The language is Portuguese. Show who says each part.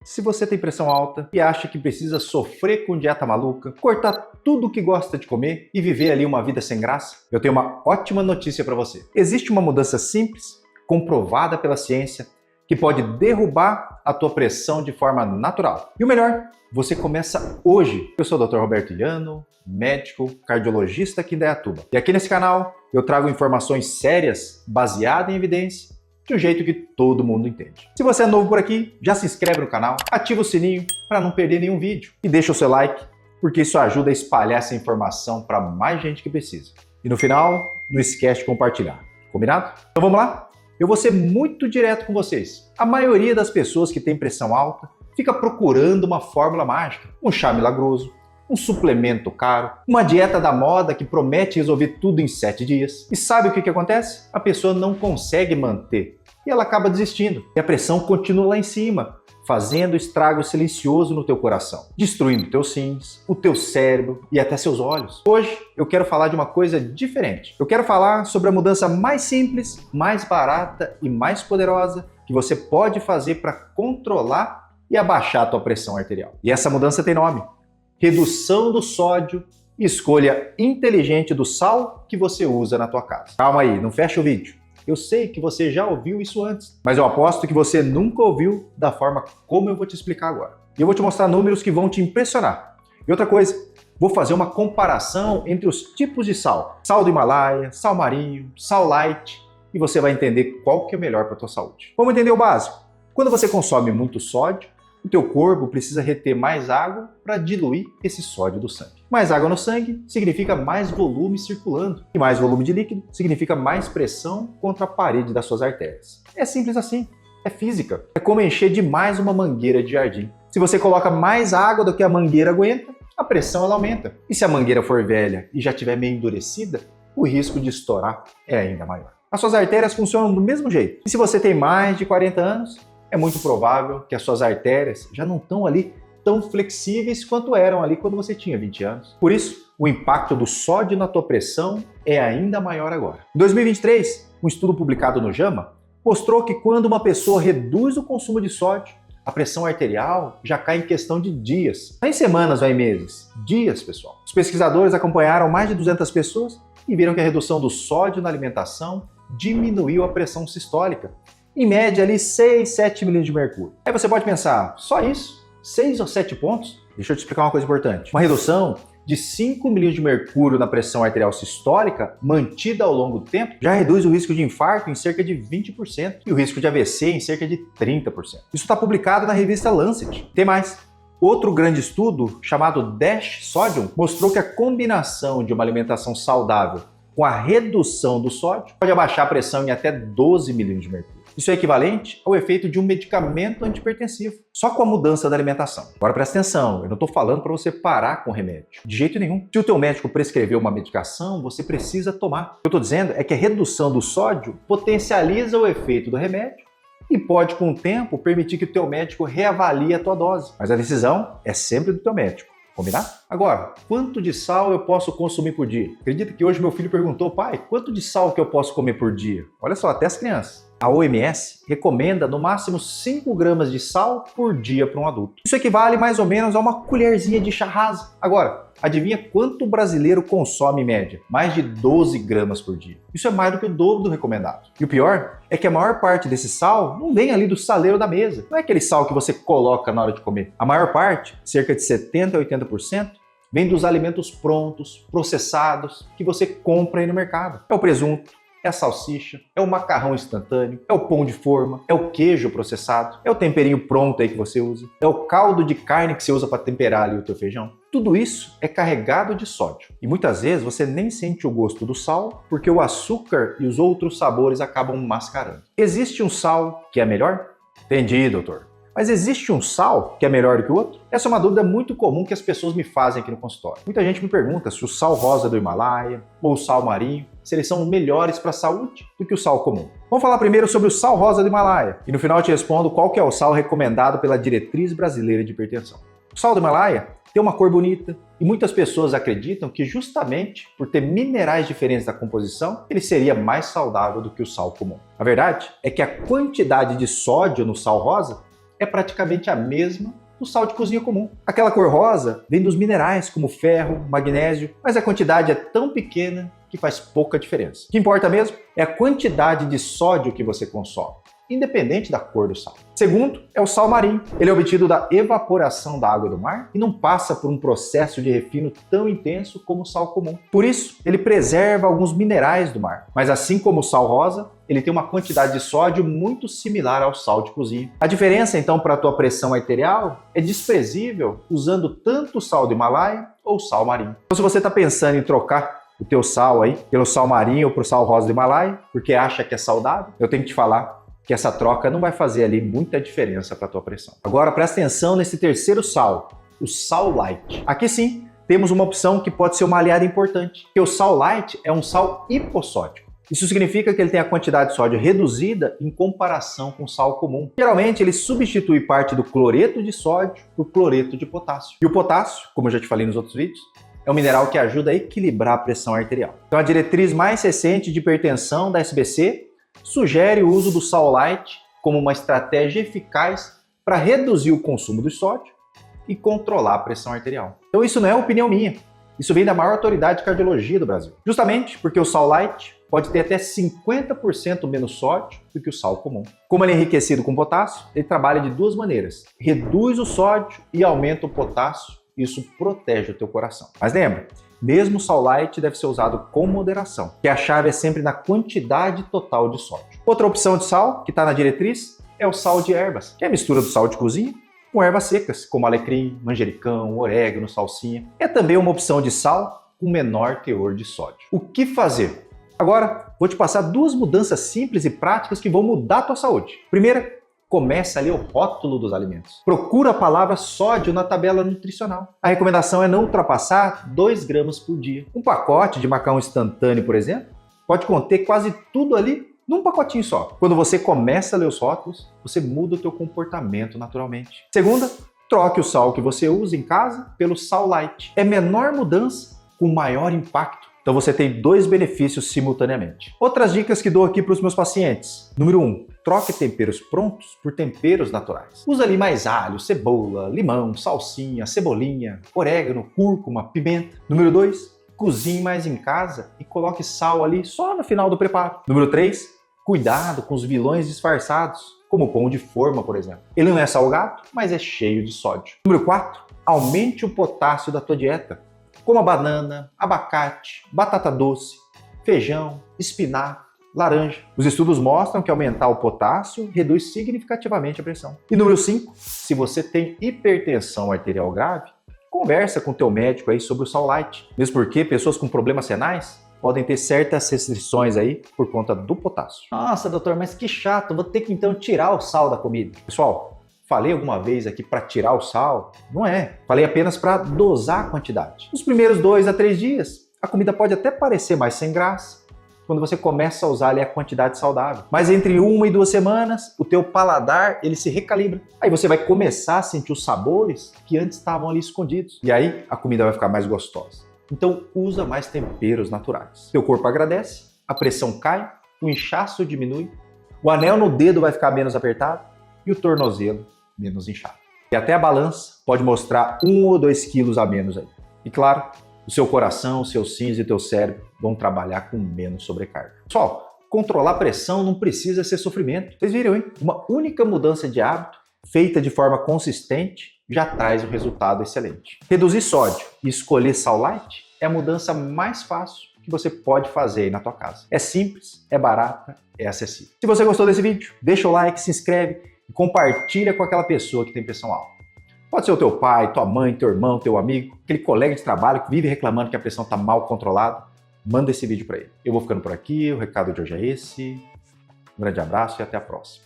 Speaker 1: Se você tem pressão alta e acha que precisa sofrer com dieta maluca, cortar tudo o que gosta de comer e viver ali uma vida sem graça, eu tenho uma ótima notícia para você. Existe uma mudança simples, comprovada pela ciência, que pode derrubar a tua pressão de forma natural. E o melhor, você começa hoje. Eu sou o Dr. Roberto Iliano, médico, cardiologista aqui em Indaiatuba. E aqui nesse canal eu trago informações sérias, baseadas em evidência, de um jeito que todo mundo entende. Se você é novo por aqui, já se inscreve no canal, ativa o sininho para não perder nenhum vídeo e deixa o seu like, porque isso ajuda a espalhar essa informação para mais gente que precisa. E no final, não esquece de compartilhar. Combinado? Então vamos lá? Eu vou ser muito direto com vocês. A maioria das pessoas que tem pressão alta fica procurando uma fórmula mágica, um chá milagroso, um suplemento caro, uma dieta da moda que promete resolver tudo em 7 dias. E sabe o que acontece? A pessoa não consegue manter e ela acaba desistindo. E a pressão continua lá em cima, fazendo estrago silencioso no teu coração, destruindo teus rins, o teu cérebro e até seus olhos. Hoje eu quero falar de uma coisa diferente. Eu quero falar sobre a mudança mais simples, mais barata e mais poderosa que você pode fazer para controlar e abaixar a tua pressão arterial. E essa mudança tem nome: redução do sódio e escolha inteligente do sal que você usa na tua casa. Calma aí, não fecha o vídeo. Eu sei que você já ouviu isso antes, mas eu aposto que você nunca ouviu da forma como eu vou te explicar agora. E eu vou te mostrar números que vão te impressionar. E outra coisa, vou fazer uma comparação entre os tipos de sal. Sal do Himalaia, sal marinho, sal light, e você vai entender qual que é melhor para a tua saúde. Vamos entender o básico. Quando você consome muito sódio, o teu corpo precisa reter mais água para diluir esse sódio do sangue. Mais água no sangue significa mais volume circulando. E mais volume de líquido significa mais pressão contra a parede das suas artérias. É simples assim. É física. É como encher demais uma mangueira de jardim. Se você coloca mais água do que a mangueira aguenta, a pressão ela aumenta. E se a mangueira for velha e já estiver meio endurecida, o risco de estourar é ainda maior. As suas artérias funcionam do mesmo jeito. E se você tem mais de 40 anos, é muito provável que as suas artérias já não estão ali tão flexíveis quanto eram ali quando você tinha 20 anos. Por isso, o impacto do sódio na tua pressão é ainda maior agora. Em 2023, um estudo publicado no JAMA mostrou que quando uma pessoa reduz o consumo de sódio, a pressão arterial já cai em questão de dias. Não em semanas ou em meses. Dias, pessoal. Os pesquisadores acompanharam mais de 200 pessoas e viram que a redução do sódio na alimentação diminuiu a pressão sistólica. Em média ali 6, 7 milímetros de mercúrio. Aí você pode pensar, só isso? 6 ou 7 pontos? Deixa eu te explicar uma coisa importante. Uma redução de 5 milímetros de mercúrio na pressão arterial sistólica, mantida ao longo do tempo, já reduz o risco de infarto em cerca de 20% e o risco de AVC em cerca de 30%. Isso está publicado na revista Lancet. Tem mais. Outro grande estudo, chamado DASH Sodium, mostrou que a combinação de uma alimentação saudável com a redução do sódio pode abaixar a pressão em até 12 milímetros de mercúrio. Isso é equivalente ao efeito de um medicamento antihipertensivo, só com a mudança da alimentação. Agora presta atenção, eu não estou falando para você parar com o remédio, de jeito nenhum. Se o teu médico prescreveu uma medicação, você precisa tomar. O que eu estou dizendo é que a redução do sódio potencializa o efeito do remédio e pode, com o tempo, permitir que o teu médico reavalie a tua dose. Mas a decisão é sempre do teu médico. Combinado? Agora, quanto de sal eu posso consumir por dia? Acredita que hoje meu filho perguntou, pai, quanto de sal que eu posso comer por dia? Olha só, até as crianças. A OMS recomenda no máximo 5 gramas de sal por dia para um adulto. Isso equivale mais ou menos a uma colherzinha de chá rasa. Agora, adivinha quanto o brasileiro consome em média? Mais de 12 gramas por dia. Isso é mais do que o dobro do recomendado. E o pior é que a maior parte desse sal não vem ali do saleiro da mesa. Não é aquele sal que você coloca na hora de comer. A maior parte, cerca de 70% a 80%, vem dos alimentos prontos, processados, que você compra aí no mercado. É o presunto, é a salsicha, é o macarrão instantâneo, é o pão de forma, é o queijo processado, é o temperinho pronto aí que você usa, é o caldo de carne que você usa para temperar ali o teu feijão. Tudo isso é carregado de sódio. E muitas vezes você nem sente o gosto do sal, porque o açúcar e os outros sabores acabam mascarando. Existe um sal que é melhor? Entendi, doutor. Mas existe um sal que é melhor do que o outro? Essa é uma dúvida muito comum que as pessoas me fazem aqui no consultório. Muita gente me pergunta se o sal rosa do Himalaia ou o sal marinho, se eles são melhores para a saúde do que o sal comum. Vamos falar primeiro sobre o sal rosa do Himalaia. E no final eu te respondo qual que é o sal recomendado pela Diretriz Brasileira de Hipertensão. O sal do Himalaia tem uma cor bonita e muitas pessoas acreditam que justamente por ter minerais diferentes da composição, ele seria mais saudável do que o sal comum. A verdade é que a quantidade de sódio no sal rosa é praticamente a mesma do sal de cozinha comum. Aquela cor rosa vem dos minerais como ferro, magnésio, mas a quantidade é tão pequena que faz pouca diferença. O que importa mesmo é a quantidade de sódio que você consome, independente da cor do sal. Segundo, é o sal marinho. Ele é obtido da evaporação da água do mar e não passa por um processo de refino tão intenso como o sal comum. Por isso, ele preserva alguns minerais do mar. Mas assim como o sal rosa, ele tem uma quantidade de sódio muito similar ao sal de cozinha. A diferença, então, para a tua pressão arterial é desprezível usando tanto o sal do Himalaia ou sal marinho. Então, se você está pensando em trocar o teu sal aí pelo sal marinho ou pro sal rosa do Himalaia, porque acha que é saudável, eu tenho que te falar que essa troca não vai fazer ali muita diferença para a tua pressão. Agora presta atenção nesse terceiro sal, o sal light. Aqui sim, temos uma opção que pode ser uma aliada importante, porque o sal light é um sal hipossódico. Isso significa que ele tem a quantidade de sódio reduzida em comparação com o sal comum. Geralmente ele substitui parte do cloreto de sódio por cloreto de potássio. E o potássio, como eu já te falei nos outros vídeos, é um mineral que ajuda a equilibrar a pressão arterial. Então a diretriz mais recente de hipertensão da SBC sugere o uso do sal light como uma estratégia eficaz para reduzir o consumo do sódio e controlar a pressão arterial. Então isso não é opinião minha, isso vem da maior autoridade de cardiologia do Brasil. Justamente porque o sal light pode ter até 50% menos sódio do que o sal comum. Como ele é enriquecido com potássio, ele trabalha de duas maneiras. Reduz o sódio e aumenta o potássio, isso protege o teu coração. Mas lembra, mesmo o sal light deve ser usado com moderação, que a chave é sempre na quantidade total de sódio. Outra opção de sal que está na diretriz é o sal de ervas, que é a mistura do sal de cozinha com ervas secas, como alecrim, manjericão, orégano, salsinha. É também uma opção de sal com menor teor de sódio. O que fazer? Agora, vou te passar duas mudanças simples e práticas que vão mudar a tua saúde. Primeira, começa a ler o rótulo dos alimentos. Procura a palavra sódio na tabela nutricional. A recomendação é não ultrapassar 2 gramas por dia. Um pacote de macarrão instantâneo, por exemplo, pode conter quase tudo ali num pacotinho só. Quando você começa a ler os rótulos, você muda o teu comportamento naturalmente. Segunda, troque o sal que você usa em casa pelo sal light. É menor mudança com maior impacto. Então você tem 2 benefícios simultaneamente. Outras dicas que dou aqui para os meus pacientes. Número 1, troque temperos prontos por temperos naturais. Usa ali mais alho, cebola, limão, salsinha, cebolinha, orégano, cúrcuma, pimenta. Número 2, cozinhe mais em casa e coloque sal ali só no final do preparo. Número 3, cuidado com os vilões disfarçados, como o pão de forma, por exemplo. Ele não é salgado, mas é cheio de sódio. Número 4, aumente o potássio da tua dieta. Coma banana, abacate, batata doce, feijão, espinafre, laranja. Os estudos mostram que aumentar o potássio reduz significativamente a pressão. E número 5, se você tem hipertensão arterial grave, conversa com o teu médico aí sobre o sal light. Mesmo porque pessoas com problemas renais podem ter certas restrições aí por conta do potássio. Nossa, doutor, mas que chato, vou ter que então tirar o sal da comida. Pessoal, falei alguma vez aqui para tirar o sal? Não é. Falei apenas para dosar a quantidade. Nos primeiros 2 a 3 dias, a comida pode até parecer mais sem graça, quando você começa a usar ali a quantidade saudável. Mas entre 1 e 2 semanas, o teu paladar, ele se recalibra. Aí você vai começar a sentir os sabores que antes estavam ali escondidos. E aí a comida vai ficar mais gostosa. Então usa mais temperos naturais. Teu corpo agradece, a pressão cai, o inchaço diminui, o anel no dedo vai ficar menos apertado e o tornozelo menos inchado. E até a balança pode mostrar 1 ou 2 quilos a menos aí. E claro, o seu coração, os seus rins e teu cérebro vão trabalhar com menos sobrecarga. Pessoal, controlar a pressão não precisa ser sofrimento. Vocês viram, hein? Uma única mudança de hábito, feita de forma consistente, já traz um resultado excelente. Reduzir sódio e escolher sal light é a mudança mais fácil que você pode fazer aí na tua casa. É simples, é barata, é acessível. Se você gostou desse vídeo, deixa o like, se inscreve e compartilha com aquela pessoa que tem pressão alta. Pode ser o teu pai, tua mãe, teu irmão, teu amigo, aquele colega de trabalho que vive reclamando que a pressão está mal controlada. Manda esse vídeo para ele. Eu vou ficando por aqui, o recado de hoje é esse. Um grande abraço e até a próxima.